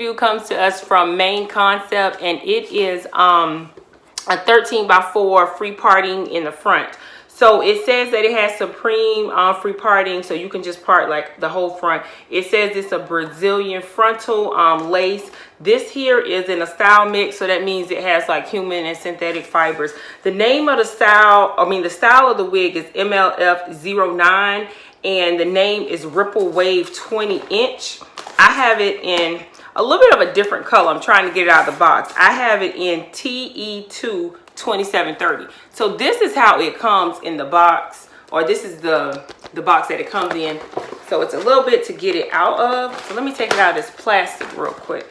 review comes to us from Main Concept, and it is a 13x4 free parting in the front. So it says that it has supreme free parting, so you can just part like the whole front. It says it's a Brazilian frontal lace. This here is in a style mix, so that means it has like human and synthetic fibers. The name of the style, the style of the wig is MLF09, and the name is Ripple Wave 20 inch. I have it in a little bit of a different color. I'm trying to get it out of the box. I have it in TE2 2730. So this is how it comes in the box, or this is the box that it comes in. So it's a little bit to get it out of. So let me take it out of this plastic real quick.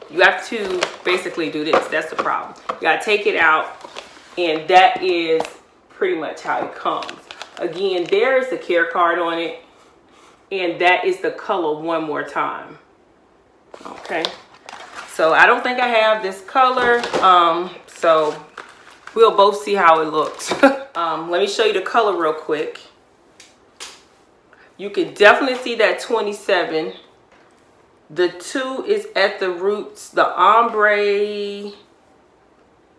You have to basically do this. That's the problem. You gotta take it out, and that is pretty much how it comes. Again, there's the care card on it, and that is the color one more time. Okay. So I don't think I have this color, so we'll both see how it looks. Let me show you the color real quick. You can definitely see that 27. The 2 is at the roots. The ombre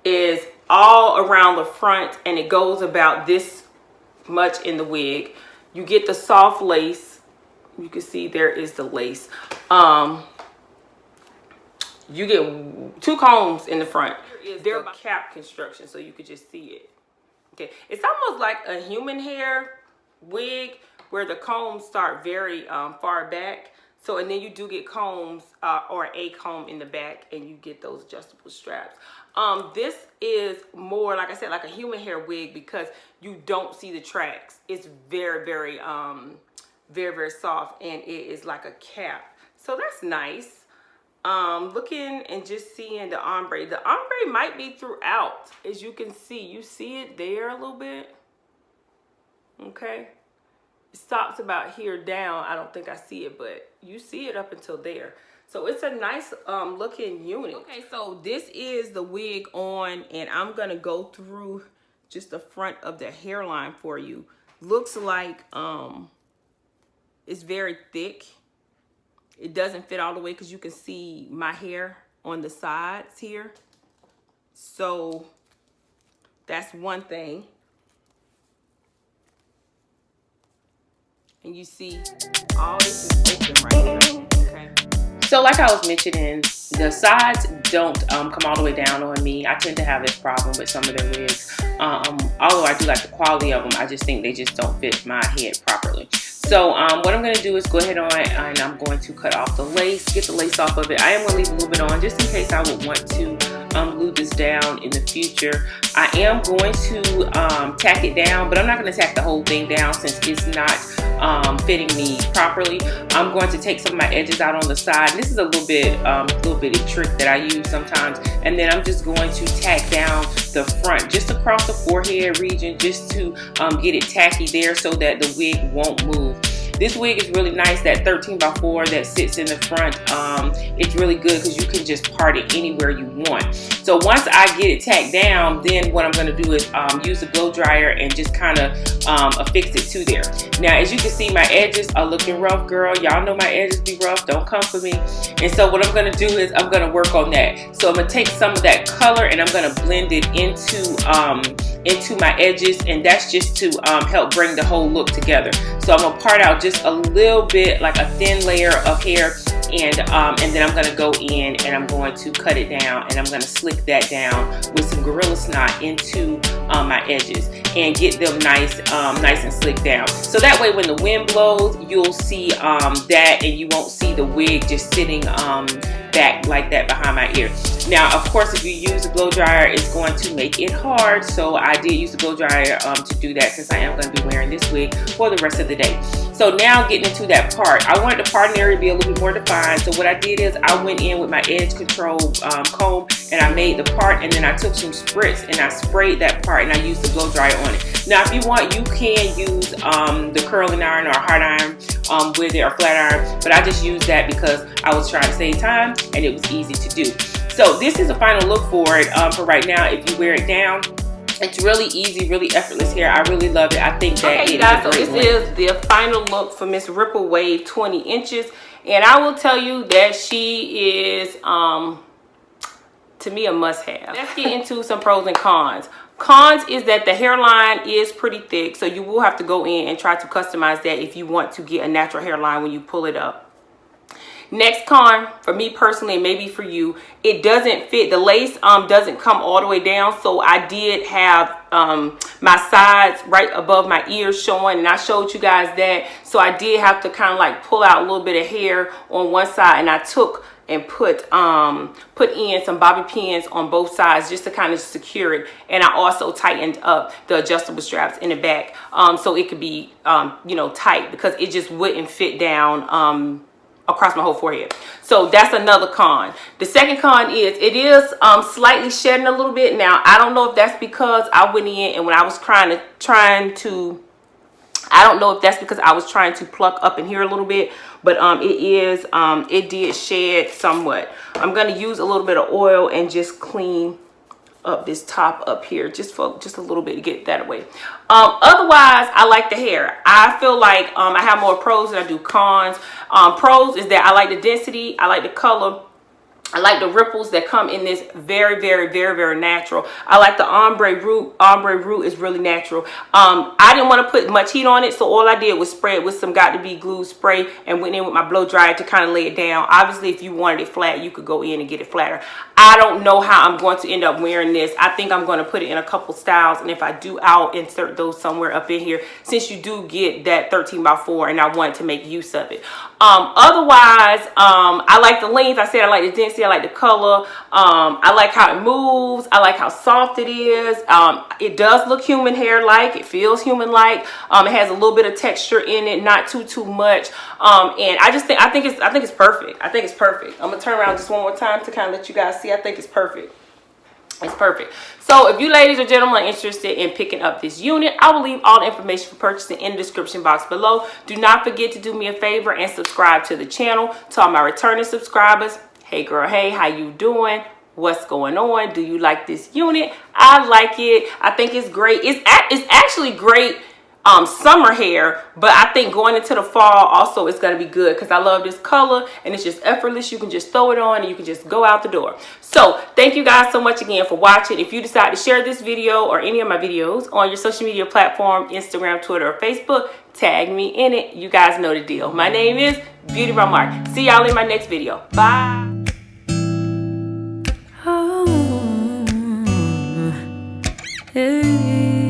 is all around the front, and it goes about this much in the wig. You get the soft lace. You can see there is the lace. You get 2 combs in the front. They're cap construction, so you could just see it. Okay, it's almost like a human hair wig where the combs start very far back. So, and then you do get combs or a comb in the back, and you get those adjustable straps. This is more, like I said, like a human hair wig because you don't see the tracks. It's very, very, very soft, and it is like a cap. So that's nice. Looking and just seeing the ombre. The ombre might be throughout, as you can see. You see it there a little bit. Okay. It stops about here down. I don't think I see it, but you see it up until there. So it's a nice looking unit. Okay, so this is the wig on, and I'm going to go through just the front of the hairline for you. Looks like it's very thick. It doesn't fit all the way because you can see my hair on the sides here. So that's one thing. And you see all this is open right here. Okay. So like I was mentioning, the sides don't come all the way down on me. I tend to have this problem with some of their wigs. Although I do like the quality of them, I just think they just don't fit my head properly. So what I'm going to do is go ahead on, and I'm going to cut off the lace, get the lace off of it. I am going to leave a little bit on just in case I would want to glue this down in the future. I am going to tack it down, but I'm not going to tack the whole thing down since it's not fitting me properly. I'm going to take some of my edges out on the side. This is a little bitty trick that I use sometimes, and then I'm just going to tack down the front just across the forehead region just to get it tacky there so that the wig won't move. This wig is really nice, that 13x4 that sits in the front. It's really good because you can just part it anywhere you want. So once I get it tacked down, then what I'm going to do is use a blow dryer and just kind of affix it to there. Now, as you can see, my edges are looking rough, girl. Y'all know my edges be rough. Don't come for me. And so what I'm going to do is I'm going to work on that. So I'm going to take some of that color and I'm going to blend it into my edges, and that's just to help bring the whole look together. So I'm gonna part out just a little bit, like a thin layer of hair, and then I'm gonna go in and I'm going to cut it down, and I'm gonna slick that down with some Gorilla Snot into my edges and get them nice and slick down. So that way when the wind blows, you'll see that, and you won't see the wig just sitting back like that behind my ear. Now, of course, if you use a blow dryer, it's going to make it hard. So I did use the blow dryer to do that, since I am going to be wearing this wig for the rest of the day. So now getting into that part, I wanted the parting area to be a little bit more defined. So what I did is I went in with my edge control comb, and I made the part, and then I took some spritz and I sprayed that part, and I used the blow dryer on it. Now, if you want, you can use the curling iron or hard iron with it, or flat iron, but I just used that because I was trying to save time and it was easy to do. So this is the final look for it for right now. If you wear it down, it's really easy, really effortless hair. I really love it. I think that okay, you guys, so this is the final look for Miss Ripple Wave 20 inches. And I will tell you that she is, to me, a must-have. Let's get into some pros and cons. Cons is that the hairline is pretty thick, so you will have to go in and try to customize that if you want to get a natural hairline when you pull it up. Next con, for me personally, and maybe for you, it doesn't fit. The lace doesn't come all the way down, so I did have my sides right above my ears showing, and I showed you guys that. So I did have to kind of like pull out a little bit of hair on one side, and I took and put in some bobby pins on both sides just to kind of secure it. And I also tightened up the adjustable straps in the back so it could be you know, tight, because it just wouldn't fit down across my whole forehead. So that's another con. The second con is it is slightly shedding a little bit. Now I don't know if that's because I went in and when I was trying to I don't know if that's because I was trying to pluck up in here a little bit, but it did shed somewhat. I'm going to use a little bit of oil and just clean up this top up here just a little bit to get that away. Otherwise, I like the hair. I feel like I have more pros than I do cons. Pros is that I like the density, I like the color, I like the ripples that come in this very, very, very, very natural. I like the ombre root. Ombre root is really natural. I didn't want to put much heat on it, so all I did was spray it with some Got To Be glue spray and went in with my blow dryer to kind of lay it down. Obviously, if you wanted it flat, you could go in and get it flatter. I don't know how I'm going to end up wearing this. I think I'm going to put it in a couple styles, and if I do, I'll insert those somewhere up in here, since you do get that 13x4 and I wanted to make use of it. Otherwise, I like the length. I said I like the density, I like the color, I like how it moves, I like how soft it is. It does look human hair like, it feels human like. It has a little bit of texture in it, not too much. And I think it's perfect. I think it's perfect. I'm gonna turn around just one more time to kind of let you guys see. I think it's perfect. It's perfect. So if you ladies or gentlemen are interested in picking up this unit, I will leave all the information for purchasing in the description box below. Do not forget to do me a favor and subscribe to the channel. To all my returning subscribers, hey girl, hey, how you doing? What's going on? Do you like this unit? I like it. I think it's great. It's actually great summer hair, but I think going into the fall also it's going to be good because I love this color and it's just effortless. You can just throw it on and you can just go out the door. So thank you guys so much again for watching. If you decide to share this video or any of my videos on your social media platform, Instagram, Twitter, or Facebook, tag me in it. You guys know the deal. My name is Beautiebymark. See y'all in my next video. Bye. Oh, hey.